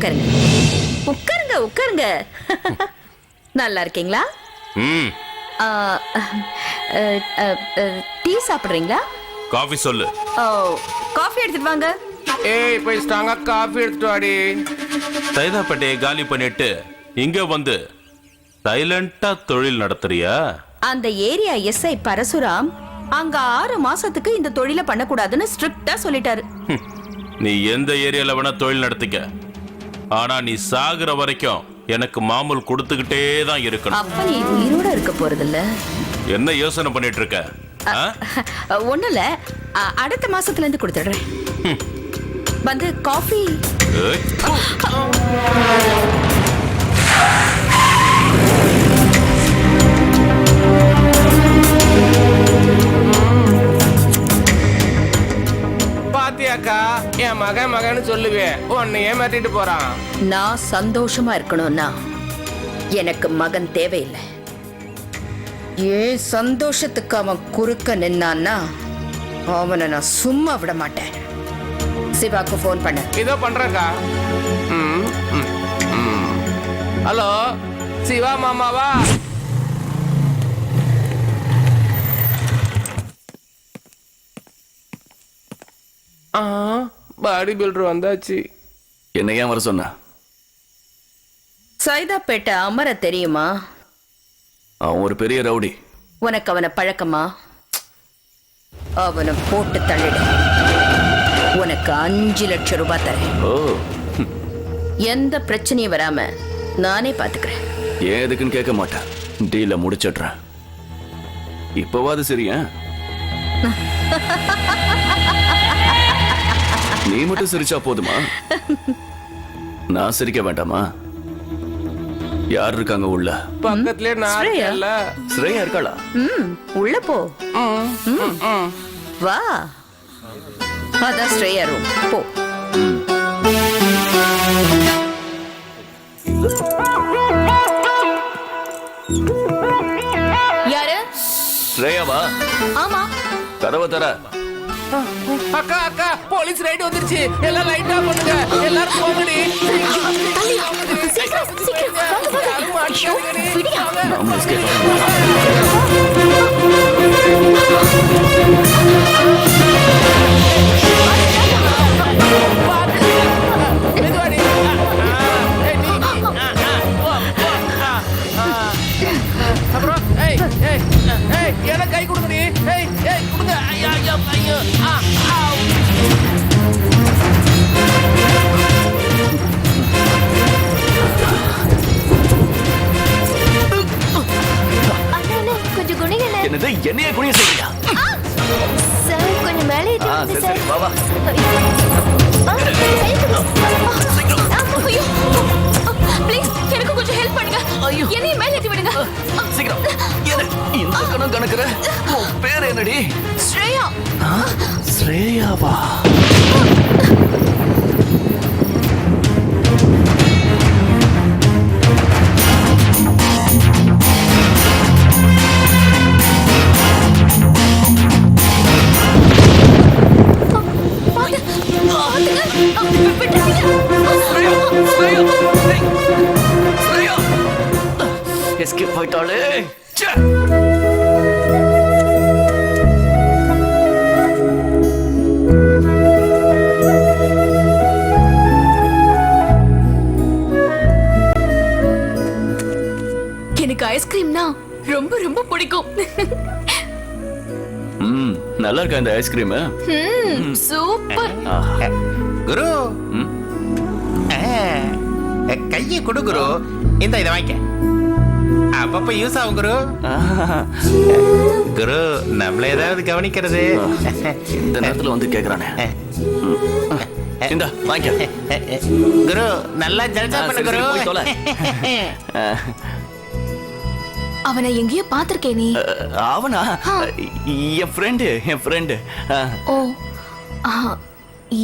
உட்காருங்க உட்காருங்க உட்காருங்க. நல்லா இருக்கீங்களா? டீ சாப்பிடுறீங்களா? காஃபி சொல்லு. ஓ, காஃபி எடுத்துட்டு வாங்க. ஏய் போய் ஸ்ட்ராங்கா காஃபி எடுத்துட்டு வாடி. சைதாப்பேட்டையை காலி பண்ணிட்டு இங்க வந்து சைலண்டா தொழில் நடத்துறியா? அந்த ஏரியா எஸ்ஐ பரசுராம் அங்க 6 மாசத்துக்கு இந்த தொழிலை பண்ணக்கூடாதுன்னு ஸ்ட்ரிக்டா சொல்லிட்டாரு. நீ எந்த ஏரியால வேணா தொழில் நடத்திக்க, ஆனா நீ சாகுற வரைக்கும் எனக்கு மாமூல் கொடுத்துக்கிட்டே தான் இருக்கணும். அப்ப நீ உயிரோட இருக்க போறதில்ல. என்ன யோசனை பண்ணிட்டு இருக்க? ஒண்ணும் இல்ல, அடுத்த மாசத்துல இருந்து கொடுத்துடுறேன். வந்து காஃபி. பாத்தியாக்கா, என் மகன்னு சொல்லுவேன், உன்னை ஏமாத்திட்டு போறான். நான் சந்தோஷமா இருக்கணும்னா எனக்கு மகன் தேவையில்லை. ஏன் சந்தோஷத்துக்கு அவன் குறுக்க நின்னான்னா அவனை நான் சும்மா விட மாட்டேன். சிவாக்கு போன் பண்ண. இதோ பண்றேக்கா. ஹலோ, சிவா மாமாவா? பாடி பில்டர் வந்தாச்சு. என்ன ஏன் வர சொன்ன? சைதாப்பேட்டை அமர தெரியுமா? அவன் ஒரு பெரிய ரவுடி. உனக்கு அவனை பழக்கமா? அவனை போட்டு தள்ளிடு. உனக்கு 5 லட்சம் ரூபாய் தரேன். ஓ, எந்த பிரச்சனையும் வராம நானே பாத்துக்கிறேன். ஏன் எதுக்குன்னு கேட்க மாட்டேன். டீல முடிச்சிடுறேன். இப்பவாது சரியா? நீ மட்டும் சிரிச்சா போதுமா? நான் சிரிக்க வேண்டாமா? யார் இருக்காங்க உள்ள? பக்கத்துலயே நான் இருக்கேன்ல. ஸ்ரேயா இருக்காளா? உள்ள போ. வா, அதான் ஸ்ரேயா ரூம். போ. யாரு? ஸ்ரேயாவா? ஆமா. கதவை தர. அக்கா அக்கா, போலீஸ் ரைடு வந்துருச்சு. எல்லாம் லைட்டா பண்ணுங்க. எல்லாரும் போங்கடி. நாம escape அப்புறம் எனக்கு கை கொடுங்கடி. கொடுங்க. ஐயோ ஐயோ. கொஞ்சம் குனிங்கல. என்னது? என்னைய குனிய செய்யா? சார் கொஞ்சம் மேலே ஏத்தி சரி சரி, வா வா. ப்ளீஸ் எனக்கு கொஞ்சம் ஹெல்ப் பண்ணுங்க. என்னைய மேலே ஏத்தி விடுங்க. சீக்கிரம். இந்த கணம் கணக்குற. உன் பேர் என்னடி? ஸ்ரேயா. ஸ்ரேயாவா? எஸ்கேப் போயிட்டாளே. எனக்கு ஐஸ்கிரீம்னா ரொம்ப ரொம்ப பிடிக்கும். நல்லா இருக்கா இந்த ஐஸ்கிரீம்? சூப்பர். குரு, கையை கொடு குரு. இந்த இதை வாங்கிக்க. அப்பப்ப யூஸ் ஆகும் குரு. குரு, நம்மள ஏதாவது கவனிக்கிறது. இந்த நேரத்துல வந்து கேக்குறானே. இந்த வாங்கிக்க. குரு, நல்லா ஜல்சா பண்ணு குரு. அவனை எங்கேயோ பாத்திருக்கே நீ. அவனா? என் ஃப்ரெண்டு. ஓ,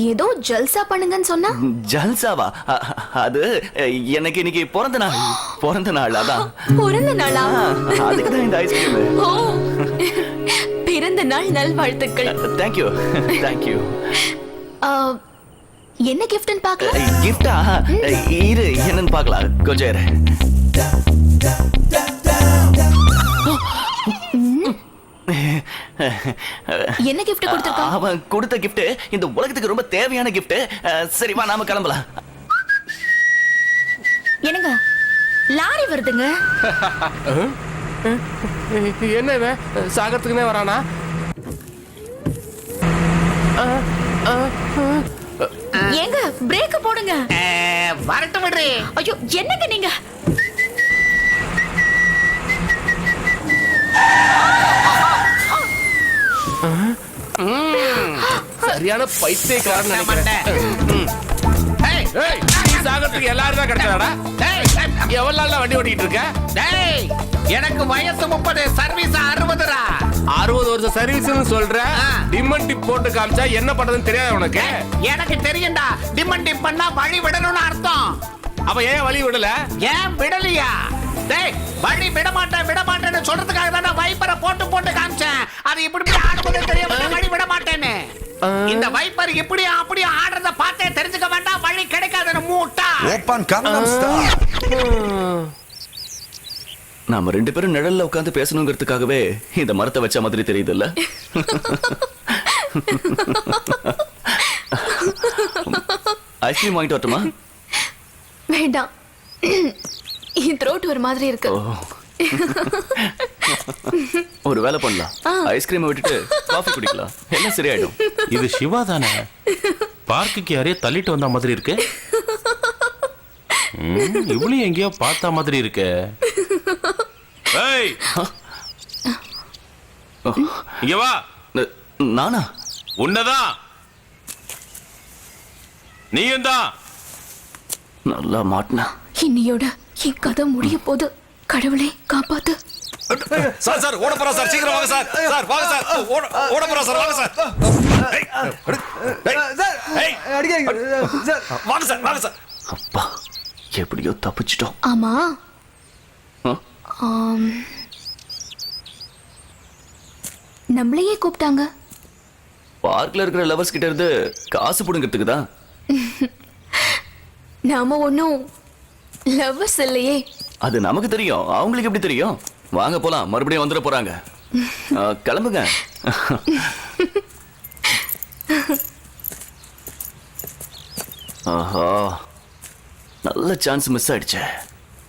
ஏதோ ஜல்சா பண்ணுங்கன்னு சொன்னா. ஜல்சாவா? அது எனக்கு இன்னைக்கு பிறந்த நாள். அதான். பிறந்த நாளா? அதுக்கு தான் இந்த ஐஸ்கிரீம். ஓ, பிறந்த நாள் நல்வாழ்த்துக்கள். தேங்க்யூ. என்ன கிஃப்ட்னு பார்க்கலாம். கிஃப்டா? இரு என்னன்னு பார்க்கலாம், கொஞ்சம் இரு. என்ன கிஃப்ட் கொடுத்திருக்கான்? அவன் கொடுத்த கிஃப்ட் இந்த உலகத்துக்கு ரொம்ப தேவையான கிஃப்ட். சரி வா நாம கிளம்பலாம். என்னங்க லாரி வருதுங்க. என்ன இவன் சாகரத்துக்குனே வரானா? ஏங்க பிரேக் போடுங்க. வரட்டும் விடுறே. ஐயோ என்னங்க நீங்க? சரியான பைத்தியக்காரன் நினைக்கிறேன். ஏய், ஏய், நீ சாகரத்துக்கு எல்லாரும் தான் கிடைச்சாடா? டேய், எவ்வளவு நாளா வண்டி ஓட்டிட்டு இருக்க? டேய், எனக்கு வயசு 30, சர்வீஸ் 60. 60 வருஷம் சர்வீஸ்னு சொல்ற. டிமன் டிப் போட்டு காமிச்சா என்ன பண்றதுன்னு தெரியாது உனக்கு? எனக்கு தெரியும்டா, டிமன் டிப் பண்ணா வழி விடணும்னு அர்த்தம். அப்ப ஏன் வழி விடல? ஏன் விடலையா? டேய், வழி விட மாட்டேன்னு சொல்றதுக்காக தான் வைப்பரை போட்டு காமிச்சேன். அது இப்படி ஆடுறது தெரியாம வழி விட மாட்டேன்னு. இந்த வைப்பர் இப்படி அப்படியே ஆடுறத பார்த்தே தெரிஞ்சுக்க வேண்டாம், வழி கிடைக்காதுன்னு மூட்டா. நாம 2 பேரும் நிழல்ல உட்கார்ந்து பேசணுங்கிறதுக்காகவே இந்த மரத்தை வச்ச மாதிரி தெரியுது இல்ல? ஐஸ்கிரீம் வாங்கிட்டு வரட்டுமா? வேண்டாம், என் த்ரோட் ஒரு மாதிரி இருக்கு. ஒரு வேலை பண்ணலாம், ஐஸ்கிரீமை விட்டுட்டு காஃபி குடிக்கலாம், எல்லாம் சரியாயிடும். இது சிவா தானே? பார்க்குக்கு யாரையோ தள்ளிட்டு வந்த மாதிரி இருக்கு. இவளையும் எங்கேயோ பார்த்த மாதிரி இருக்கு. ஏய், இங்க வா. நானா? உன்னதான். நீயும் தான். நல்லா மாட்டினா. இன்னையோட என் கதை முடிய போது. கடவுளே காப்பாத்து. சார் சார் ஓட போறா சார், சீக்கிரம் வாங்க சார். சார் வாங்க சார், ஓட போறா சார், வாங்க சார். வாங்க சார், வாங்க சார். அப்பா எப்படியோ தப்பிச்சிட்டோம். ஆமா, நம்மளையே கூப்பிட்டாங்க. பார்க்ல இருக்கிற லவர்ஸ் கிட்ட இருந்து காசு புடுங்கிறதுக்கு தான். நாம ஒன்னும் லவ்வர்ஸ் இல்லையே. அது நமக்கு தெரியும், அவங்களுக்கு எப்படி தெரியும்? வாங்க போலாம், மறுபடியும் வந்துட போறாங்க. கிளம்புங்க. ஆஹா, நல்ல சான்ஸ் மிஸ் ஆயிடுச்சு.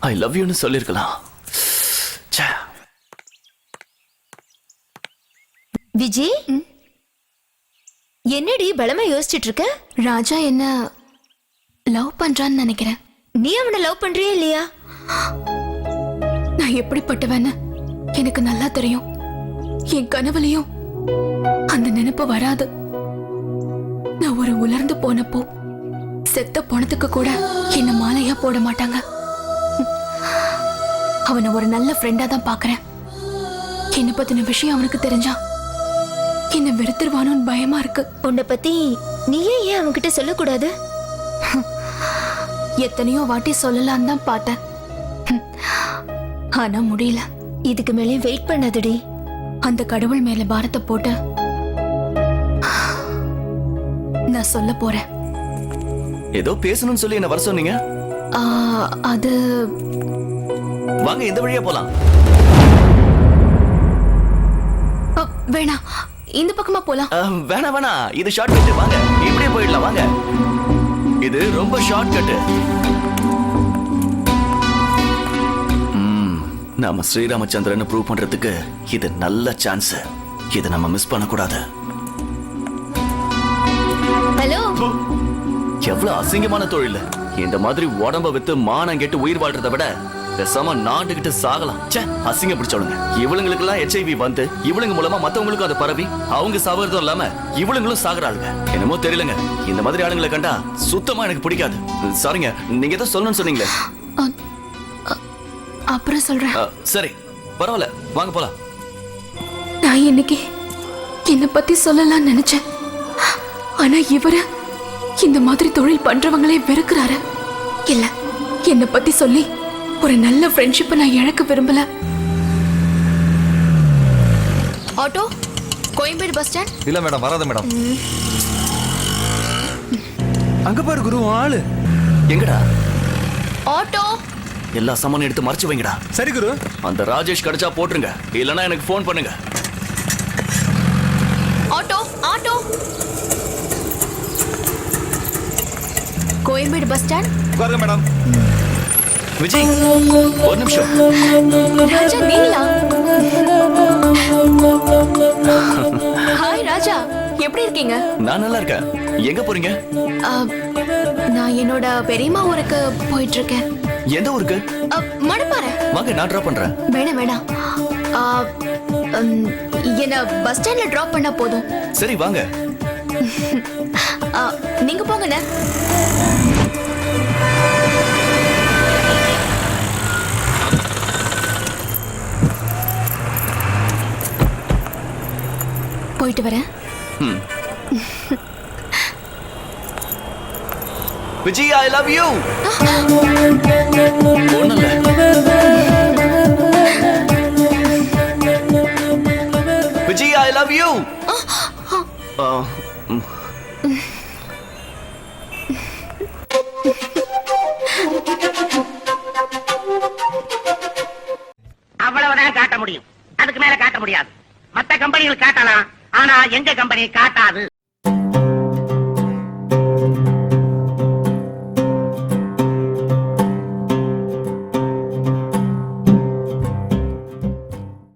ஐ லவ் யூன்னு சொல்லிருக்கலாம். விஜய், என்னடி பலமா யோசிச்சுட்டு இருக்க? ராஜா என்ன லவ் பண்றான்னு நினைக்கிறேன். நீ அவனை லவ் பண்றியா இல்லையா? நான் எப்படிப்பட்டவன்னு எனக்கு நல்லா தெரியும். என் கனவுலையும் அந்த நினைப்பு வராது. நான் ஒரு உலர்ந்து போனப்போ செத்த போனதுக்கு கூட என்ன மாலையா போட மாட்டாங்க. அவனை ஒரு நல்ல ஃப்ரெண்டா தான் பாக்குறேன். என்ன பத்தின விஷயம் அவனுக்கு தெரிஞ்சா என்ன வெறுத்துருவானோன்னு பயமா இருக்கு. உன்னை பத்தி நீயே ஏன் அவன்கிட்ட சொல்லக்கூடாது? எத்தனையோ வாட்டி சொல்லலாம் தான் பார்த்தேன், ஆனா முடியல. இதுக்கு மேலே வெயிட் பண்ணாதடி. அந்த கடவுள் மேல பாரத்தை போட்டு நான் சொல்ல போறேன். ஏதோ பேசணும்னு சொல்லி என்ன வர சொன்னீங்க? அது வாங்க இந்த வழியா போலாம். வேணாம், இந்த பக்கமா போலாம். வேணா வேணா, இது ஷார்ட் கட். வாங்க இப்படியே போயிடலாம். வாங்க, இது ரொம்ப ஷார்ட் கட். நாம ஸ்ரீராமச்சந்திரன் ப்ரூவ் பண்றதுக்கு இது நல்ல சான்ஸ். இதை நம்ம மிஸ் பண்ணக்கூடாது. ஹலோ, எவ்வளவு அசிங்கமான தொழில். இந்த மாதிரி உடம்ப வித்து மானம் கெட்டு உயிர் வாழ்றதை விட பேசாம நாண்டுகிட்டு சாகலாம். அசிங்க பிடிச்சவளுங்க இவளுங்களுக்கு எல்லாம் HIV வந்து இவளுங்க மூலமா மத்தவங்களுக்கும் அது பரவி அவங்க சாவறதும் இல்லாம இவளுங்களும் சாகுறாளுங்க. என்னமோ தெரியலங்க, இந்த மாதிரி ஆளுங்களை கண்டா சுத்தமா எனக்கு பிடிக்காது. சாரிங்க, நீங்க ஏதோ சொல்லணும்னு சொன்னீங்களே. அப்புறம் சொல்றேன். சரி பரவாயில்ல, வாங்க போலாம். நான் இன்னைக்கு என்னை பத்தி சொல்லலாம்னு நினைச்சேன், ஆனா இவரு இந்த மாதிரி தொழில் பண்றவங்களே வெறுக்கிறாரு. இல்ல, என்னை பத்தி சொல்லி ஒரு நல்ல ஃப்ரெண்ட்ஷிப்பை நான் இழக்க விரும்பல. Auto, Koyambedu bus stand. இல்ல மேடம், வராது மேடம். அங்க பாரு குரு ஆளு. எங்கடா? ஆட்டோ எல்லா சாமானும் எடுத்து மறைச்சு வைங்கடா. சரி குரு. அந்த ராஜேஷ் கிடைச்சா போட்டுருங்க, இல்லனா எனக்கு ஃபோன் பண்ணுங்க. Auto auto Koyambedu bus stand. உட்காருங்க மேடம். விஜய் ஒரு நிமிஷம். ராஜா நீங்களா? ஹாய் ராஜா, எப்படி இருக்கீங்க? நான் நல்லா இருக்கேன். எங்க போறீங்க? நான் என்னோட பெரியம்மா ஊருக்கு போயிட்டு இருக்கேன். எந்த ஊருக்கு? மணப்பாறை. வாங்க நான் டிராப் பண்றேன். வேணாம் வேணாம், என்ன பஸ் ஸ்டாண்ட்ல டிராப் பண்ணா போதும். சரி வாங்க. நீங்க போங்கண்ணே. போயிட்டு வரேன். Vijay I love you. ஒண்ணுல்ல. Vijay I love you. அவ்வளவுதான் காட்ட முடியும், அதுக்கு மேல காட்ட முடியாது. மத்த கம்பெனிகள் காட்டலாம், ஆனா எங்க கம்பெனி காட்டாது.